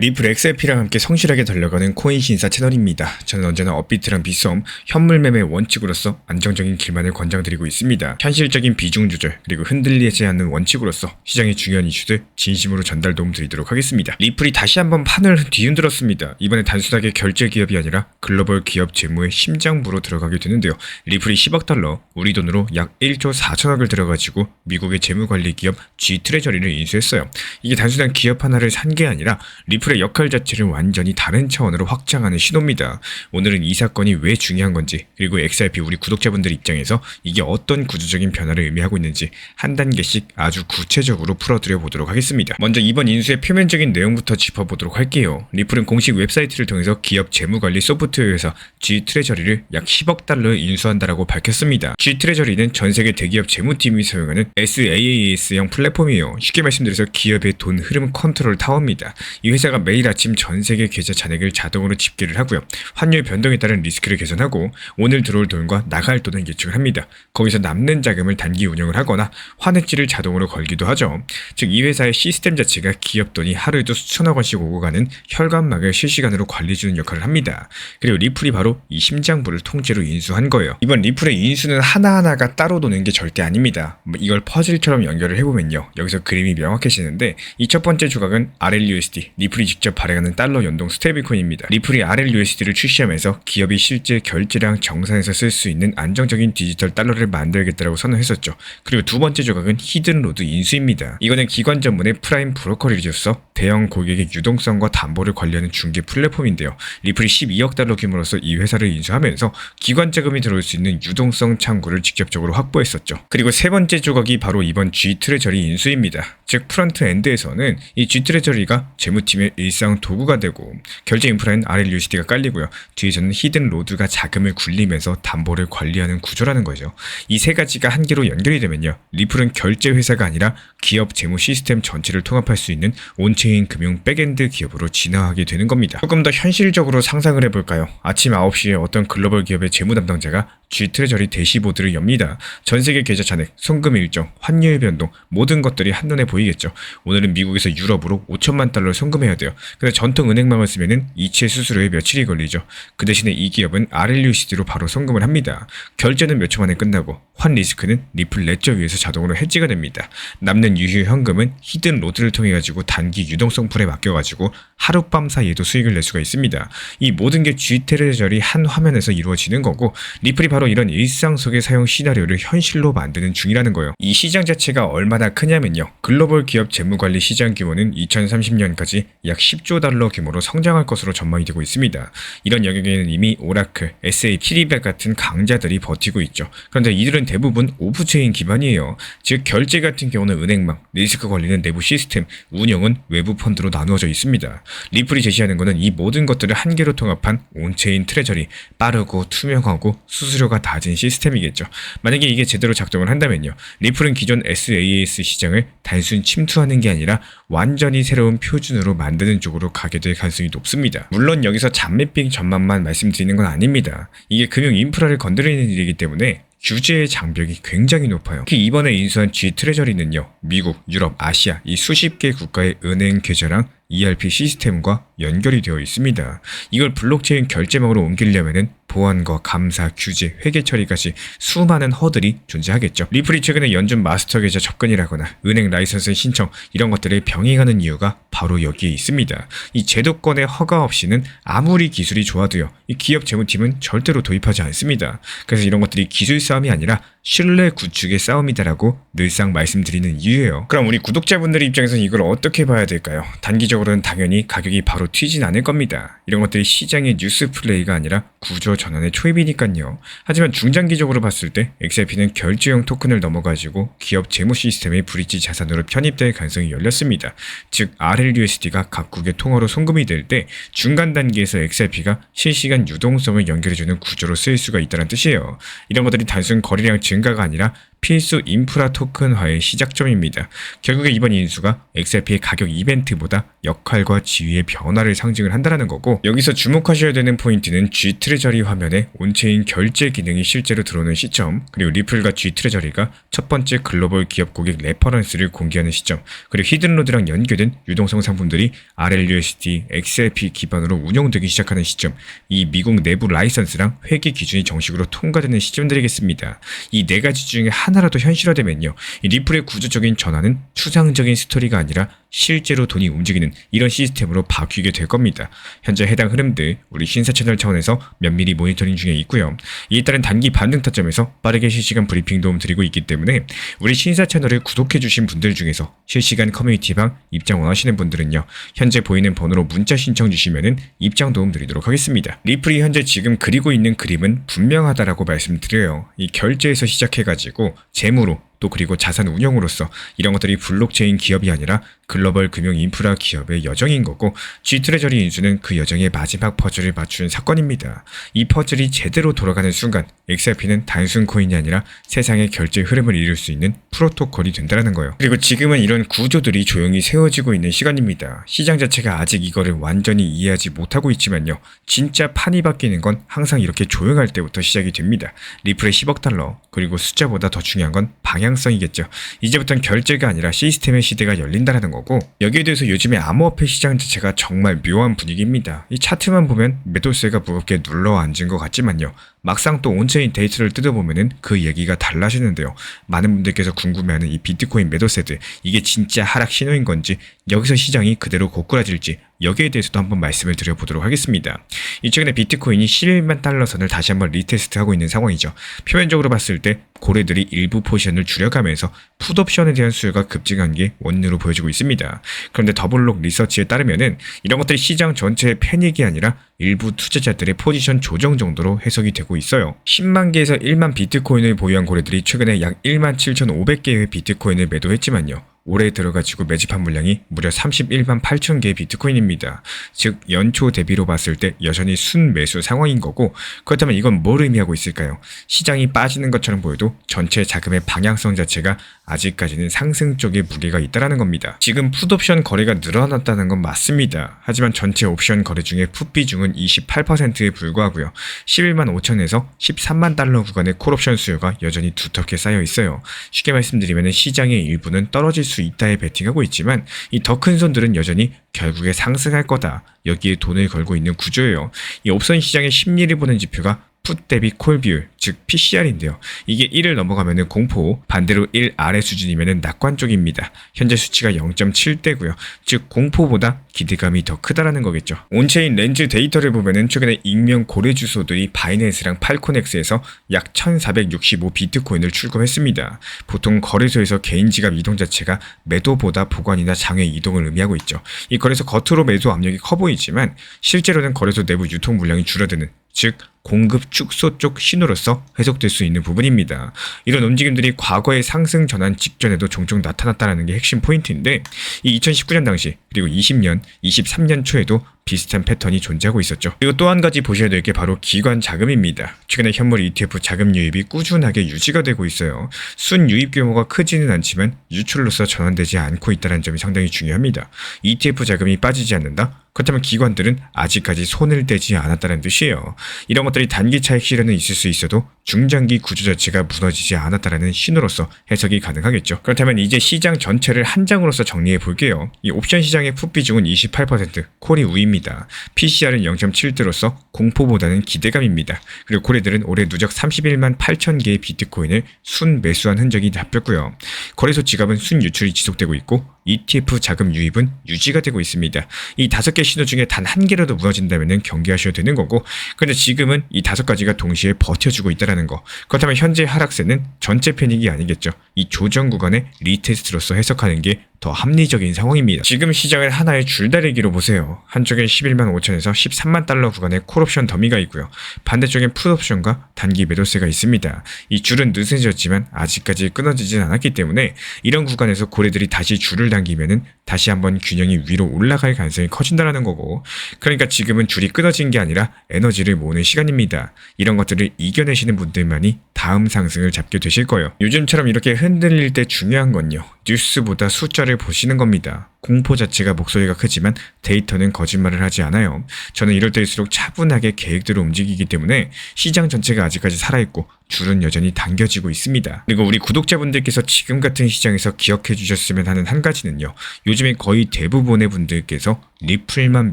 리플 XRP랑 함께 성실하게 달려가는 코인 신사 채널입니다. 저는 언제나 업비트랑 빗썸, 현물 매매 원칙으로서 안정적인 길만을 권장드리고 있습니다. 현실적인 비중 조절, 그리고 흔들리지 않는 원칙으로서 시장의 중요한 이슈들 진심으로 전달 도움 드리도록 하겠습니다. 리플이 다시 한번 판을 뒤흔들었습니다. 이번에 단순하게 결제 기업이 아니라 글로벌 기업 재무의 심장부로 들어가게 되는데요. 리플이 10억 달러, 우리 돈으로 약 1조 4천억을 들어가지고 미국의 재무관리 기업 G트레저리를 인수했어요. 이게 단순한 기업 하나를 산 게 아니라 리플 의 역할 자체를 완전히 다른 차원으로 확장하는 신호입니다. 오늘은 이 사건이 왜 중요한 건지, 그리고 XRP 우리 구독자분들 입장에서 이게 어떤 구조적인 변화를 의미하고 있는지 한 단계씩 아주 구체적으로 풀어드려 보도록 하겠습니다. 먼저 이번 인수의 표면적인 내용부터 짚어보도록 할게요. 리플은 공식 웹사이트를 통해서 기업 재무관리 소프트웨어 회사 G트레저리를 약 10억 달러에 인수한다라고 밝혔습니다. G트레저리는 전세계 대기업 재무팀이 사용하는 SaaS형 플랫폼이에요. 쉽게 말씀드려서 기업의 돈 흐름 컨트롤 타워입니다. 이 회사가 매일 아침 전 세계 계좌 잔액을 자동으로 집계를 하고요. 환율 변동에 따른 리스크를 개선하고 오늘 들어올 돈과 나갈 돈을 예측을 합니다. 거기서 남는 자금을 단기 운영을 하거나 환액지를 자동으로 걸기도 하죠. 즉 이 회사의 시스템 자체가 기업 돈이 하루에도 수천억 원씩 오고 가는 혈관막을 실시간으로 관리해주는 역할을 합니다. 그리고 리플이 바로 이 심장부를 통째로 인수한 거예요. 이번 리플의 인수는 하나하나가 따로 도는 게 절대 아닙니다. 이걸 퍼즐처럼 연결을 해보면요. 여기서 그림이 명확해지는데 이 첫 번째 조각은 RLUSD, 리플이 직접 발행하는 달러 연동 스테이블코인입니다. 리플이 RLUSD를 출시하면서 기업이 실제 결제량 정산에서 쓸 수 있는 안정적인 디지털 달러를 만들겠다라고 선언했었죠. 그리고 두 번째 조각은 히든로드 인수입니다. 이거는 기관 전문의 프라임 브로커리지로서 대형 고객의 유동성과 담보를 관리하는 중개 플랫폼인데요. 리플이 12억 달러 규모로서 이 회사를 인수하면서 기관 자금이 들어올 수 있는 유동성 창구를 직접적으로 확보했었죠. 그리고 세 번째 조각이 바로 이번 G트레저리 인수입니다. 즉 프론트엔드에서는 이 G트레저리가 재무팀의 일상 도구가 되고 결제 인프라엔 RLUSD가 깔리고요. 뒤에서는 히든로드가 자금을 굴리면서 담보를 관리하는 구조라는 거죠. 이 세 가지가 한 개로 연결이 되면요. 리플은 결제 회사가 아니라 기업 재무 시스템 전체를 통합할 수 있는 온체인 금융 백엔드 기업으로 진화하게 되는 겁니다. 조금 더 현실적으로 상상을 해볼까요? 아침 9시에 어떤 글로벌 기업의 재무 담당자가 G트레저리 대시보드를 엽니다. 전세계 계좌 잔액, 송금 일정, 환율 변동 모든 것들이 한눈에 보이겠죠. 오늘은 미국에서 유럽으로 5천만 달러를 송금해야 돼요. 근데 전통 은행망을 쓰면은 이체 수수료에 며칠이 걸리죠. 그 대신에 이 기업은 RLUSD로 바로 송금을 합니다. 결제는 몇 초 만에 끝나고 환 리스크는 리플 레저 위에서 자동으로 해지가 됩니다. 남는 유효 현금은 히든 로드를 통해 가지고 단기 유동성 풀에 맡겨 가지고 하룻밤 사이에도 수익을 낼 수가 있습니다. 이 모든 게 G트레저리 한 화면에서 이루어지는 거고 리플이 바로 이런 일상 속의 사용 시나리오를 현실로 만드는 중이라는 거예요. 이 시장 자체가 얼마나 크냐면요. 글로벌 기업 재무관리 시장 규모는 2030년까지 약 10조 달러 규모로 성장할 것으로 전망이 되고 있습니다. 이런 영역에는 이미 오라클, SAP, 키리백 같은 강자들이 버티고 있죠. 그런데 이들은 대부분 오프체인 기반이에요. 즉 결제 같은 경우는 은행망, 리스크 관리는 내부 시스템, 운영은 외부 펀드로 나누어져 있습니다. 리플이 제시하는 것은 이 모든 것들을 한 개로 통합한 온체인 트레저리, 빠르고 투명하고 수수료가 낮은 시스템이겠죠. 만약에 이게 제대로 작동을 한다면요. 리플은 기존 SaaS 시장을 단순 침투하는 게 아니라 완전히 새로운 표준으로 만드는 쪽으로 가게 될 가능성이 높습니다. 물론 여기서 잔매빙 전망만 말씀드리는 건 아닙니다. 이게 금융 인프라를 건드리는 일이기 때문에 규제의 장벽이 굉장히 높아요. 특히 이번에 인수한 G트레저리는요. 미국, 유럽, 아시아 이 수십 개 국가의 은행 계좌랑 ERP 시스템과 연결이 되어 있습니다. 이걸 블록체인 결제망으로 옮기려면은 보안과 감사, 규제, 회계 처리까지 수많은 허들이 존재하겠죠. 리플이 최근에 연준 마스터 계좌 접근이라거나 은행 라이선스 신청 이런 것들을 병행하는 이유가 바로 여기에 있습니다. 이 제도권의 허가 없이는 아무리 기술이 좋아도요. 이 기업 재무팀은 절대로 도입하지 않습니다. 그래서 이런 것들이 기술 싸움이 아니라 신뢰 구축의 싸움이다라고 늘상 말씀드리는 이유예요. 그럼 우리 구독자분들 입장에서는 이걸 어떻게 봐야 될까요? 단기적으로는 당연히 가격이 바로 튀진 않을 겁니다. 이런 것들이 시장의 뉴스 플레이가 아니라 구조 전환의 초입이니까요. 하지만 중장기적으로 봤을 때 XRP는 결제용 토큰을 넘어가지고 기업 재무 시스템의 브릿지 자산으로 편입될 가능성이 열렸습니다. 즉 RLUSD가 각국의 통화로 송금이 될 때 중간 단계에서 XRP가 실시간 유동성을 연결해주는 구조로 쓰일 수가 있다는 뜻이에요. 이런 것들이 단순 거래량 증가가 아니라 필수 인프라 토큰화의 시작점입니다. 결국에 이번 인수가 XRP의 가격 이벤트보다 역할과 지위의 변화를 상징을 한다는 거고, 여기서 주목하셔야 되는 포인트는 G 트레저리 화면에 온체인 결제 기능이 실제로 들어오는 시점, 그리고 리플과 G 트레저리가 첫 번째 글로벌 기업 고객 레퍼런스를 공개하는 시점, 그리고 히든로드랑 연계된 유동성 상품들이 RLUSD, XRP 기반으로 운영되기 시작하는 시점, 이 미국 내부 라이선스랑 회계 기준이 정식으로 통과되는 시점들이겠습니다. 이 네 가지 중에 하나라도 현실화되면요, 이 리플의 구조적인 전환은 추상적인 스토리가 아니라 실제로 돈이 움직이는 이런 시스템으로 바뀌게 될 겁니다. 현재 해당 흐름들 우리 신사 채널 차원에서 면밀히 모니터링 중에 있고요. 이에 따른 단기 반등 타점에서 빠르게 실시간 브리핑 도움 드리고 있기 때문에 우리 신사 채널을 구독해주신 분들 중에서 실시간 커뮤니티방 입장 원하시는 분들은요, 현재 보이는 번호로 문자 신청 주시면은 입장 도움 드리도록 하겠습니다. 리플이 현재 지금 그리고 있는 그림은 분명하다라고 말씀드려요. 이 결제에서 시작해가지고 재무로 또 그리고 자산 운영으로서 이런 것들이 블록체인 기업이 아니라 글로벌 금융 인프라 기업의 여정인 거고, G 트레저리 인수는 그 여정의 마지막 퍼즐을 맞추는 사건입니다. 이 퍼즐이 제대로 돌아가는 순간 XRP는 단순 코인이 아니라 세상의 결제 흐름을 이룰 수 있는 프로토콜이 된다는 거예요. 그리고 지금은 이런 구조들이 조용히 세워지고 있는 시간입니다. 시장 자체가 아직 이거를 완전히 이해하지 못하고 있지만요, 진짜 판이 바뀌는 건 항상 이렇게 조용할 때부터 시작이 됩니다. 리플의 10억 달러, 그리고 숫자보다 더 중요한 건 방향성이겠죠. 이제부터는 결제가 아니라 시스템의 시대가 열린다는 거고, 여기에 대해서 요즘에 암호화폐 시장 자체가 정말 묘한 분위기입니다. 이 차트만 보면 매도세가 무겁게 눌러앉은 것 같지만요, 막상 또 온체인 데이터를 뜯어보면은 그 얘기가 달라지는데요. 많은 분들께서 궁금해하는 이 비트코인 매도세들, 이게 진짜 하락 신호인 건지, 여기서 시장이 그대로 고꾸라질지, 여기에 대해서도 한번 말씀을 드려보도록 하겠습니다. 최근에 비트코인이 11만 달러 선을 다시 한번 리테스트하고 있는 상황이죠. 표면적으로 봤을 때 고래들이 일부 포지션을 줄여가면서 풋옵션에 대한 수요가 급증한 게 원인으로 보여지고 있습니다. 그런데 더블록 리서치에 따르면은 이런 것들이 시장 전체의 패닉이 아니라 일부 투자자들의 포지션 조정 정도로 해석이 되고 있어요. 10만 개에서 1만 비트코인을 보유한 고래들이 최근에 약 1만 7,500개의 비트코인을 매도했지만요, 올해 들어가지고 매집한 물량이 무려 31만 8천 개의 비트코인입니다. 즉 연초 대비로 봤을 때 여전히 순매수 상황인 거고, 그렇다면 이건 뭘 의미하고 있을까요? 시장이 빠지는 것처럼 보여도 전체 자금의 방향성 자체가 아직까지는 상승 쪽에 무게가 있다는 겁니다. 지금 풋옵션 거래가 늘어났다는 건 맞습니다. 하지만 전체 옵션 거래 중에 풋 비중은 28%에 불과하고요. 11만 5천에서 13만 달러 구간의 콜옵션 수요가 여전히 두텁게 쌓여 있어요. 쉽게 말씀드리면 시장의 일부는 떨어질 수 있다에 베팅하고 있지만 이 더 큰 손들은 여전히 결국에 상승할 거다, 여기에 돈을 걸고 있는 구조예요. 이 옵션 시장의 심리를 보는 지표가 풋 대비 콜 비율, 즉 PCR인데요. 이게 1을 넘어가면 공포, 반대로 1 아래 수준이면 낙관 쪽입니다. 현재 수치가 0.7대고요. 즉 공포보다 기대감이 더 크다라는 거겠죠. 온체인 렌즈 데이터를 보면은 최근에 익명 고래 주소들이 바이낸스랑 팔코넥스에서 약 1465 비트코인을 출금했습니다. 보통 거래소에서 개인 지갑 이동 자체가 매도보다 보관이나 장외 이동을 의미하고 있죠. 이 거래소 겉으로 매도 압력이 커 보이지만 실제로는 거래소 내부 유통 물량이 줄어드는, 즉 공급 축소 쪽 신호로서 해석될 수 있는 부분입니다. 이런 움직임들이 과거의 상승 전환 직전에도 종종 나타났다는 게 핵심 포인트인데, 이 2019년 당시 그리고 20년, 23년 초에도 비슷한 패턴이 존재하고 있었죠. 그리고 또 한 가지 보셔야 될 게 바로 기관 자금입니다. 최근에 현물 ETF 자금 유입이 꾸준하게 유지가 되고 있어요. 순 유입 규모가 크지는 않지만 유출로서 전환되지 않고 있다는 점이 상당히 중요합니다. ETF 자금이 빠지지 않는다? 그렇다면 기관들은 아직까지 손을 떼지 않았다는 뜻이에요. 이런 것들이 단기 차익 실현은 있을 수 있어도 중장기 구조 자체가 무너지지 않았다는 신호로서 해석이 가능하겠죠. 그렇다면 이제 시장 전체를 한 장으로서 정리해 볼게요. 이 옵션 시장의 풋 비중은 28%, 콜이 우위입니다. PCR은 0.7대로서 공포보다는 기대감입니다. 그리고 고래들은 올해 누적 31만 8천 개의 비트코인을 순 매수한 흔적이 잡혔고요. 거래소 지갑은 순 유출이 지속되고 있고 ETF 자금 유입은 유지가 되고 있습니다. 이 5개 신호 중에 단 한 개라도 무너진다면 경계하셔야 되는 거고, 그런데 지금은 이 5가지가 동시에 버텨주고 있다는 거. 그렇다면 현재 하락세는 전체 패닉이 아니겠죠. 이 조정 구간의 리테스트로서 해석하는 게 더 합리적인 상황입니다. 지금 시장을 하나의 줄다리기로 보세요. 한쪽에 11만 5천에서 13만 달러 구간의 콜옵션 더미가 있고요. 반대쪽엔 풋옵션과 단기 매도세가 있습니다. 이 줄은 느슨해졌지만 아직까지 끊어지진 않았기 때문에 이런 구간에서 고래들이 다시 줄을 당기면은 다시 한번 균형이 위로 올라갈 가능성이 커진다라는 거고, 그러니까 지금은 줄이 끊어진 게 아니라 에너지를 모으는 시간입니다. 이런 것들을 이겨내시는 분들만이 다음 상승을 잡게 되실 거예요. 요즘처럼 이렇게 흔들릴 때 중요한 건요, 뉴스보다 숫자를 보시는 겁니다. 공포 자체가 목소리가 크지만 데이터는 거짓말을 하지 않아요. 저는 이럴 때일수록 차분하게 계획대로 움직이기 때문에 시장 전체가 아직까지 살아있고 줄은 여전히 당겨지고 있습니다. 그리고 우리 구독자분들께서 지금 같은 시장에서 기억해 주셨으면 하는 한 가지는요, 요즘에 거의 대부분의 분들께서 리플만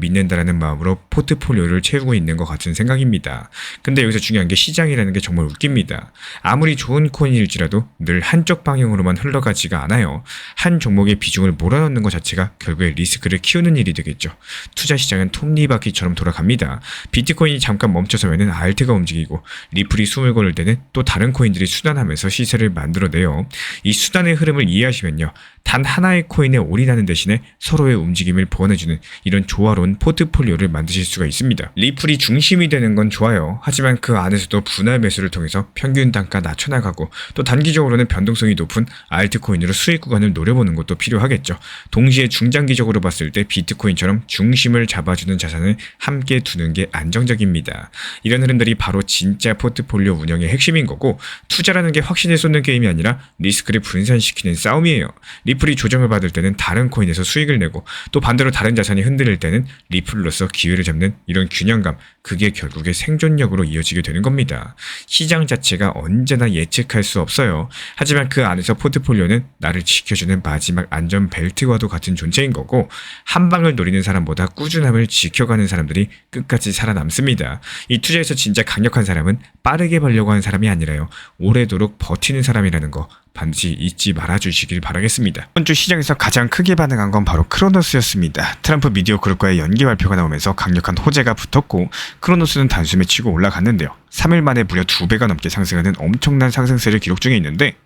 믿는다라는 마음으로 포트폴리오를 채우고 있는 것 같은 생각입니다. 근데 여기서 중요한 게 시장이라는 게 정말 웃깁니다. 아무리 좋은 코인일지라도 늘 한쪽 방향으로만 흘러가지가 않아요. 한 종목의 비중을 몰아넣는 것 자체가 결국에 리스크를 키우는 일이 되겠죠. 투자 시장은 톱니바퀴처럼 돌아갑니다. 비트코인이 잠깐 멈춰서면은 알트가 움직이고, 리플이 숨을 고를 때는 또 다른 코인들이 수단하면서 시세를 만들어내요. 이 수단의 흐름을 이해하시면요, 단 하나의 코인에 올인하는 대신에 서로의 움직임을 보완해주는 이런 조화로운 포트폴리오를 만드실 수가 있습니다. 리플이 중심이 되는 건 좋아요. 하지만 그 안에서도 분할 매수를 통해서 평균 단가 낮춰나가고, 또 단기적으로는 변동성이 높은 알트코인으로 수익 구간을 노려보는 것도 필요하겠죠. 동시에 중장기적으로 봤을 때 비트코인처럼 중심을 잡아주는 자산을 함께 두는 게 안정적입니다. 이런 흐름들이 바로 진짜 포트폴리오 운영의 핵심인 거고, 투자라는 게 확신을 쏟는 게임이 아니라 리스크를 분산시키는 싸움이에요. 리플이 조정을 받을 때는 다른 코인에서 수익을 내고, 또 반대로 다른 자산이 흔들릴 때는 리플로서 기회를 잡는 이런 균형감, 그게 결국에 생존력으로 이어지게 되는 겁니다. 시장 자체가 언제나 예측할 수 없어요. 하지만 그 안에서 포트폴리오는 나를 지켜주는 마지막 안전 벨트와도 같은 존재인 거고, 한 방을 노리는 사람보다 꾸준함을 지켜가는 사람들이 끝까지 살아남습니다. 이 투자에서 진짜 강력한 사람은 빠르게 벌려고 하는 사람이 아니라요, 오래도록 버티는 사람이라는 거 반드시 잊지 말아주시길 바라겠습니다. 이번 주 시장에서 가장 크게 반응한 건 바로 크로노스였습니다. 트럼프 미디어 그룹과의 연계 발표가 나오면서 강력한 호재가 붙었고, 크로노스는 단숨에 치고 올라갔는데요. 3일 만에 무려 2배가 넘게 상승하는 엄청난 상승세를 기록 중에 있는데,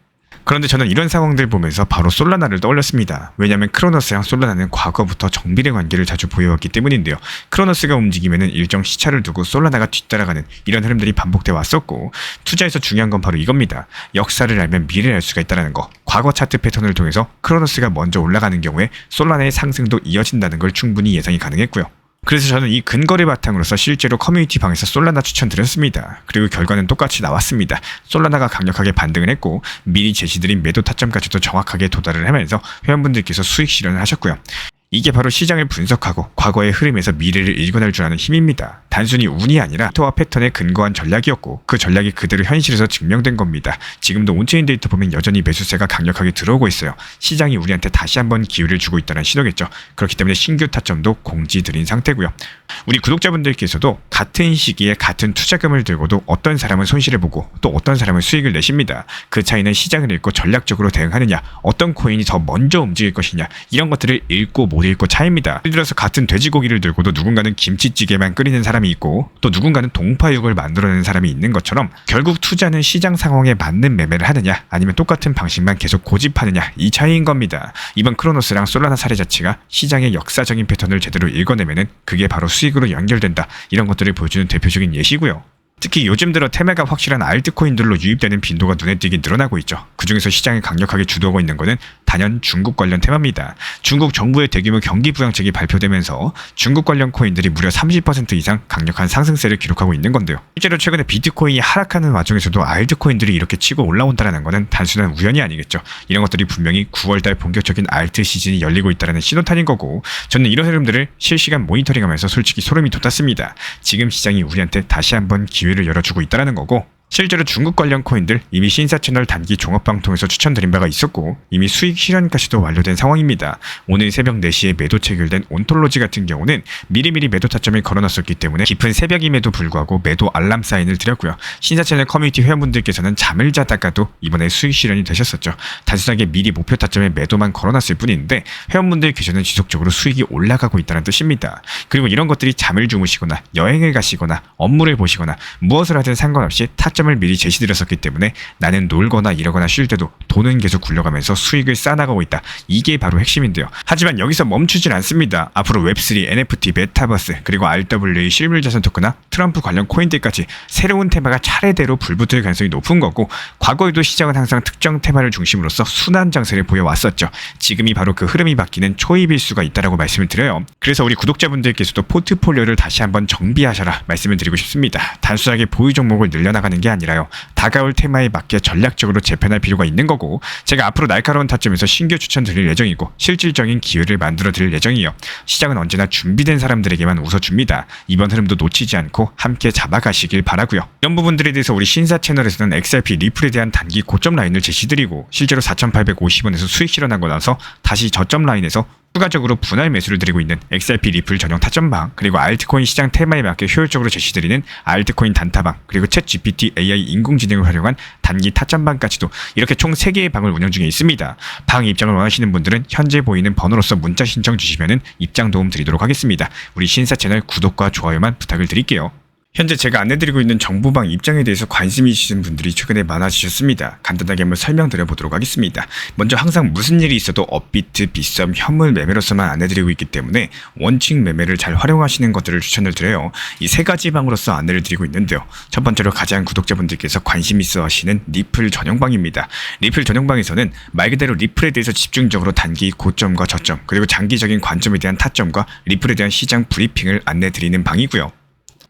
그런데 저는 이런 상황들 보면서 바로 솔라나를 떠올렸습니다. 왜냐하면 크로노스랑 솔라나는 과거부터 정비례 관계를 자주 보여왔기 때문인데요. 크로노스가 움직이면 일정 시차를 두고 솔라나가 뒤따라가는 이런 흐름들이 반복돼 왔었고, 투자에서 중요한 건 바로 이겁니다. 역사를 알면 미래를 알 수가 있다는 거. 과거 차트 패턴을 통해서 크로노스가 먼저 올라가는 경우에 솔라나의 상승도 이어진다는 걸 충분히 예상이 가능했고요. 그래서 저는 이 근거를 바탕으로서 실제로 커뮤니티 방에서 솔라나 추천드렸습니다. 그리고 결과는 똑같이 나왔습니다. 솔라나가 강력하게 반등을 했고, 미리 제시드린 매도 타점까지도 정확하게 도달을 하면서 회원분들께서 수익 실현을 하셨고요. 이게 바로 시장을 분석하고 과거의 흐름에서 미래를 읽어낼 줄 아는 힘입니다. 단순히 운이 아니라 데이터와 패턴에 근거한 전략이었고, 그 전략이 그대로 현실에서 증명된 겁니다. 지금도 온체인 데이터 보면 여전히 매수세가 강력하게 들어오고 있어요. 시장이 우리한테 다시 한번 기회를 주고 있다는 신호겠죠. 그렇기 때문에 신규 타점도 공지 드린 상태고요. 우리 구독자분들께서도 같은 시기에 같은 투자금을 들고도 어떤 사람은 손실을 보고 또 어떤 사람은 수익을 내십니다. 그 차이는 시장을 읽고 전략적으로 대응하느냐, 어떤 코인이 더 먼저 움직일 것이냐, 이런 것들을 읽고 못 읽고 차이입니다. 예를 들어서 같은 돼지고기를 들고도 누군가는 김치찌개만 끓이는 사람이 있고, 또 누군가는 동파육을 만들어내는 사람이 있는 것처럼, 결국 투자는 시장 상황에 맞는 매매를 하느냐, 아니면 똑같은 방식만 계속 고집하느냐, 이 차이인 겁니다. 이번 크로노스랑 솔라나 사례 자체가 시장의 역사적인 패턴을 제대로 읽어내면은 그게 바로 수익으로 연결된다, 이런 것들을 보여주는 대표적인 예시고요. 특히 요즘 들어 테마가 확실한 알트코인들로 유입되는 빈도가 눈에 띄게 늘어나고 있죠. 그중에서 시장을 강력하게 주도하고 있는 것은 단연 중국 관련 테마입니다. 중국 정부의 대규모 경기 부양책이 발표되면서 중국 관련 코인들이 무려 30% 이상 강력한 상승세를 기록하고 있는 건데요. 실제로 최근에 비트코인이 하락하는 와중에서도 알트코인들이 이렇게 치고 올라온다는 것은 단순한 우연이 아니겠죠. 이런 것들이 분명히 9월달 본격적인 알트 시즌이 열리고 있다는 신호탄인 거고, 저는 이런 흐름들을 실시간 모니터링하면서 솔직히 소름이 돋았습니다. 지금 시장이 우리한테 다시 한번 기회를 열어주고 있다는 거고, 실제로 중국 관련 코인들 이미 신사 채널 단기 종합방통에서 추천드린 바가 있었고, 이미 수익 실현까지도 완료된 상황입니다. 오늘 새벽 4시에 매도 체결된 온톨로지 같은 경우는 미리미리 매도 타점을 걸어놨었기 때문에 깊은 새벽임에도 불구하고 매도 알람 사인을 드렸고요. 신사 채널 커뮤니티 회원분들께서는 잠을 자다가도 이번에 수익 실현이 되셨었죠. 단순하게 미리 목표 타점에 매도만 걸어놨을 뿐인데 회원분들께서는 지속적으로 수익이 올라가고 있다는 뜻입니다. 그리고 이런 것들이 잠을 주무시거나 여행을 가시거나 업무를 보시거나 무엇을 하든 상관없이 타점 타점을 미리 제시드렸었기 때문에 나는 놀거나 이러거나 쉴 때도 돈은 계속 굴려가면서 수익을 쌓아나가고 있다. 이게 바로 핵심인데요. 하지만 여기서 멈추진 않습니다. 앞으로 웹3, NFT, 메타버스, 그리고 RWA 실물자산 토크나 트럼프 관련 코인들까지 새로운 테마가 차례대로 불붙을 가능성이 높은 거고, 과거에도 시장은 항상 특정 테마를 중심으로써 순환 장세를 보여왔었죠. 지금이 바로 그 흐름이 바뀌는 초입일 수가 있다라고 말씀을 드려요. 그래서 우리 구독자분들께서도 포트폴리오를 다시 한번 정비하셔라 말씀을 드리고 싶습니다. 단순하게 보유 종목을 늘려나가는 게 아니라요, 다가올 테마에 맞게 전략적으로 재편할 필요가 있는 거고, 제가 앞으로 날카로운 타점에서 신규 추천 드릴 예정이고 실질적인 기회를 만들어 드릴 예정이에요. 시장은 언제나 준비된 사람들에게만 웃어줍니다. 이번 흐름도 놓치지 않고 함께 잡아가시길 바라고요. 이런 부분들에 대해서 우리 신사 채널에서는 XRP 리플에 대한 단기 고점 라인을 제시드리고, 실제로 4,850원에서 수익 실현하고 나서 다시 저점 라인에서 추가적으로 분할 매수를 드리고 있는 XRP 리플 전용 타점방, 그리고 알트코인 시장 테마에 맞게 효율적으로 제시드리는 알트코인 단타방, 그리고 챗 GPT AI 인공지능을 활용한 단기 타점방까지도 이렇게 총 3개의 방을 운영 중에 있습니다. 방 입장을 원하시는 분들은 현재 보이는 번호로서 문자 신청 주시면 입장 도움 드리도록 하겠습니다. 우리 신사 채널 구독과 좋아요만 부탁을 드릴게요. 현재 제가 안내드리고 있는 정보방 입장에 대해서 관심이 있으신 분들이 최근에 많아지셨습니다. 간단하게 한번 설명드려 보도록 하겠습니다. 먼저 항상 무슨 일이 있어도 업비트, 빗썸, 현물 매매로서만 안내드리고 있기 때문에 원칙 매매를 잘 활용하시는 것들을 추천을 드려요. 이 3가지 방으로서 안내를 드리고 있는데요. 첫 번째로 가장 구독자분들께서 관심 있어 하시는 리플 전용방입니다. 리플 전용방에서는 말 그대로 리플에 대해서 집중적으로 단기 고점과 저점, 그리고 장기적인 관점에 대한 타점과 리플에 대한 시장 브리핑을 안내드리는 방이고요.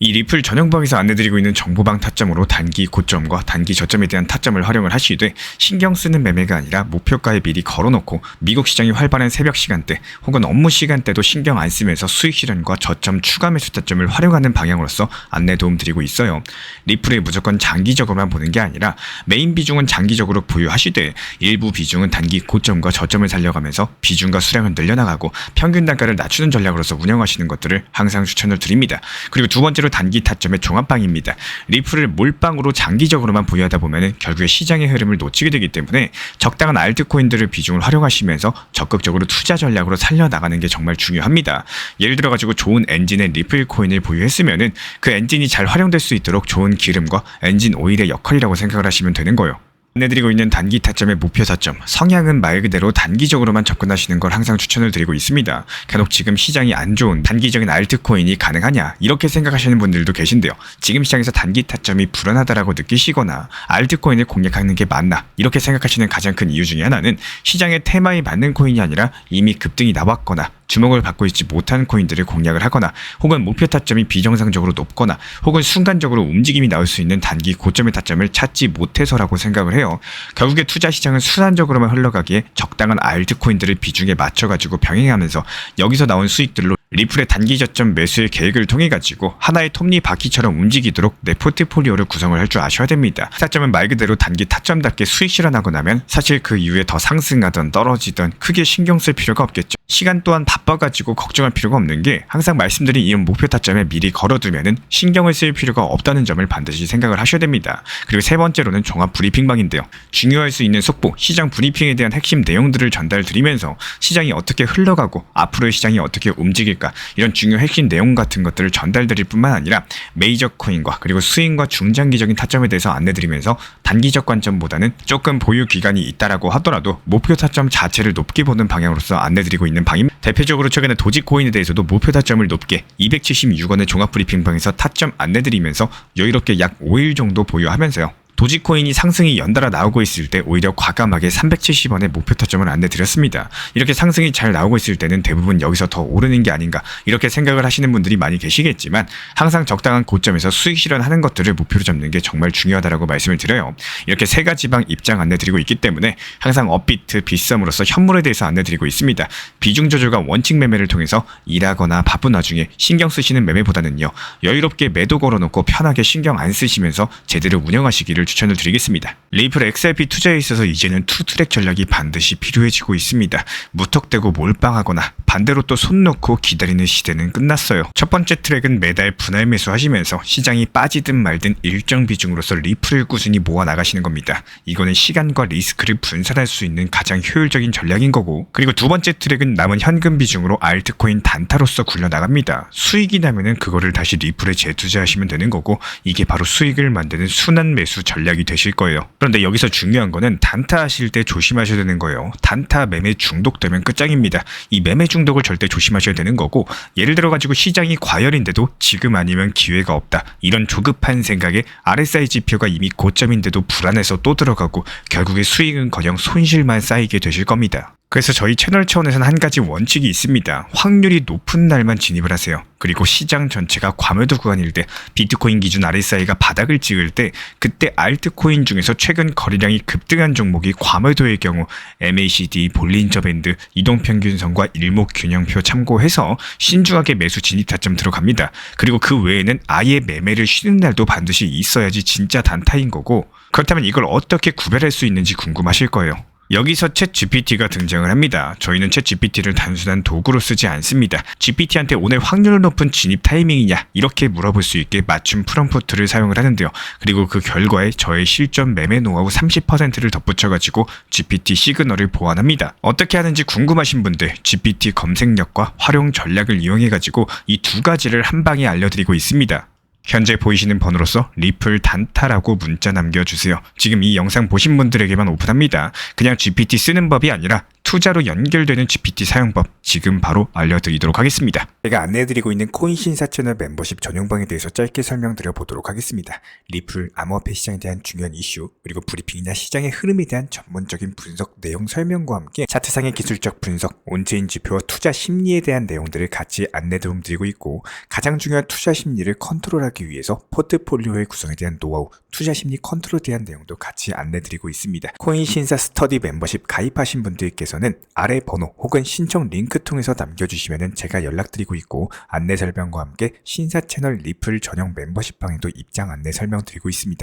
이 리플 전용방에서 안내드리고 있는 정보방 타점으로 단기 고점과 단기 저점에 대한 타점을 활용을 하시되, 신경 쓰는 매매가 아니라 목표가에 미리 걸어놓고 미국 시장이 활발한 새벽 시간대 혹은 업무 시간대도 신경 안 쓰면서 수익 실현과 저점 추가 매수 타점을 활용하는 방향으로서 안내 도움 드리고 있어요. 리플에 무조건 장기적으로만 보는 게 아니라 메인 비중은 장기적으로 보유하시되 일부 비중은 단기 고점과 저점을 살려가면서 비중과 수량을 늘려나가고 평균 단가를 낮추는 전략으로서 운영하시는 것들을 항상 추천을 드립니다. 그리고 두 번째로 단기 타점의 종합방입니다. 리플을 몰빵으로 장기적으로만 보유하다 보면 결국에 시장의 흐름을 놓치게 되기 때문에 적당한 알트코인들을 비중을 활용하시면서 적극적으로 투자 전략으로 살려나가는 게 정말 중요합니다. 예를 들어가지고 좋은 엔진의 리플 코인을 보유했으면은 그 엔진이 잘 활용될 수 있도록 좋은 기름과 엔진 오일의 역할이라고 생각을 하시면 되는 거예요. 안내드리고 있는 단기 타점의 목표 타점, 성향은 말 그대로 단기적으로만 접근하시는 걸 항상 추천을 드리고 있습니다. 간혹 지금 시장이 안 좋은 단기적인 알트코인이 가능하냐 이렇게 생각하시는 분들도 계신데요. 지금 시장에서 단기 타점이 불안하다라고 느끼시거나 알트코인을 공략하는 게 맞나 이렇게 생각하시는 가장 큰 이유 중에 하나는 시장의 테마에 맞는 코인이 아니라 이미 급등이 나왔거나 주목을 받고 있지 못한 코인들을 공략을 하거나, 혹은 목표 타점이 비정상적으로 높거나, 혹은 순간적으로 움직임이 나올 수 있는 단기 고점의 타점을 찾지 못해서라고 생각을 해요. 결국에 투자 시장은 순환적으로만 흘러가기에 적당한 알트코인들을 비중에 맞춰가지고 병행하면서 여기서 나온 수익들로 리플의 단기 저점 매수의 계획을 통해 가지고 하나의 톱니바퀴처럼 움직이도록 내 포트폴리오를 구성을 할 줄 아셔야 됩니다. 타점은 말 그대로 단기 타점답게 수익 실현하고 나면 사실 그 이후에 더 상승하던 떨어지던 크게 신경 쓸 필요가 없겠죠. 시간 또한 바빠가지고 걱정할 필요가 없는 게, 항상 말씀드린 이런 목표 타점에 미리 걸어두면은 신경을 쓸 필요가 없다는 점을 반드시 생각을 하셔야 됩니다. 그리고 세 번째로는 종합 브리핑방인데요. 중요할 수 있는 속보, 시장 브리핑에 대한 핵심 내용들을 전달드리면서 시장이 어떻게 흘러가고 앞으로의 시장이 어떻게 움직일까, 이런 중요 핵심 내용 같은 것들을 전달드릴 뿐만 아니라 메이저 코인과 그리고 스윙과 중장기적인 타점에 대해서 안내드리면서 단기적 관점보다는 조금 보유 기간이 있다라고 하더라도 목표 타점 자체를 높게 보는 방향으로서 안내드리고 있는 방입니다. 대표적으로 최근에 도지코인에 대해서도 목표 타점을 높게 276원의 종합 브리핑방에서 타점 안내드리면서 여유롭게 약 5일 정도 보유하면서요. 도지코인이 상승이 연달아 나오고 있을 때 오히려 과감하게 370원의 목표 타점을 안내드렸습니다. 이렇게 상승이 잘 나오고 있을 때는 대부분 여기서 더 오르는 게 아닌가 이렇게 생각을 하시는 분들이 많이 계시겠지만, 항상 적당한 고점에서 수익 실현하는 것들을 목표로 잡는 게 정말 중요하다고 말씀을 드려요. 이렇게 3가지 방 입장 안내드리고 있기 때문에 항상 업비트, 빗썸으로서 현물에 대해서 안내드리고 있습니다. 비중 조절과 원칙 매매를 통해서 일하거나 바쁜 와중에 신경 쓰시는 매매보다는요, 여유롭게 매도 걸어놓고 편하게 신경 안 쓰시면서 제대로 운영하시기를 GPT를 추천을 드리겠습니다. 리플 XRP 투자에 있어서 이제는 투트랙 전략이 반드시 필요해지고 있습니다. 무턱대고 몰빵하거나 반대로 또 손 놓고 기다리는 시대는 끝났어요. 첫 번째 트랙은 매달 분할 매수하시면서 시장이 빠지든 말든 일정 비중으로서 리플을 꾸준히 모아 나가시는 겁니다. 이거는 시간과 리스크를 분산할 수 있는 가장 효율적인 전략인 거고, 그리고 두 번째 트랙은 남은 현금 비중으로 알트코인 단타로서 굴려나갑니다. 수익이 나면은 그거를 다시 리플에 재투자하시면 되는 거고, 이게 바로 수익을 만드는 순환 매수 전략이 되실 거예요. 그런데 여기서 중요한 거는 단타 하실 때 조심하셔야 되는 거예요. 단타 매매 중독되면 끝장입니다. 이 매매 중독을 절대 조심하셔야 되는 거고, 예를 들어 가지고 시장이 과열인데도 지금 아니면 기회가 없다, 이런 조급한 생각에 RSI 지표가 이미 고점인데도 불안해서 또 들어가고 결국에 수익은커녕 손실만 쌓이게 되실 겁니다. 그래서 저희 채널 차원에서는 한 가지 원칙이 있습니다. 확률이 높은 날만 진입을 하세요. 그리고 시장 전체가 과매도 구간일 때, 비트코인 기준 RSI가 바닥을 찍을 때, 그때 알트코인 중에서 최근 거래량이 급등한 종목이 과매도의 경우 MACD, 볼린저 밴드, 이동평균선과 일목균형표 참고해서 신중하게 매수 진입 타점 들어갑니다. 그리고 그 외에는 아예 매매를 쉬는 날도 반드시 있어야지 진짜 단타인 거고, 그렇다면 이걸 어떻게 구별할 수 있는지 궁금하실 거예요. 여기서 챗 GPT가 등장을 합니다. 저희는 챗 GPT를 단순한 도구로 쓰지 않습니다. GPT한테 오늘 확률 높은 진입 타이밍이냐 이렇게 물어볼 수 있게 맞춤 프롬프트를 사용을 하는데요. 그리고 그 결과에 저의 실전 매매 노하우 30%를 덧붙여가지고 GPT 시그널을 보완합니다. 어떻게 하는지 궁금하신 분들 GPT 검색력과 활용 전략을 이용해가지고 이 두 가지를 한 방에 알려드리고 있습니다. 현재 보이시는 번호로서 리플 단타라고 문자 남겨주세요. 지금 이 영상 보신 분들에게만 오픈합니다. 그냥 GPT 쓰는 법이 아니라 투자로 연결되는 GPT 사용법 지금 바로 알려드리도록 하겠습니다. 제가 안내해드리고 있는 코인신사 채널 멤버십 전용방에 대해서 짧게 설명드려 보도록 하겠습니다. 리플, 암호화폐 시장에 대한 중요한 이슈, 그리고 브리핑이나 시장의 흐름에 대한 전문적인 분석 내용 설명과 함께 차트상의 기술적 분석, 온체인 지표와 투자 심리에 대한 내용들을 같이 안내 도움드리고 있고, 가장 중요한 투자 심리를 컨트롤하기 위해서 포트폴리오의 구성에 대한 노하우, 투자 심리 컨트롤에 대한 내용도 같이 안내드리고 있습니다. 코인신사 스터디 멤버십 가입하신 분들께서는 아래 번호 혹은 신청 링크 통해서 남겨주시면 제가 연락드리고 있고, 안내 설명과 함께 신사 채널 리플 전용 멤버십 방에도 입장 안내 설명드리고 있습니다.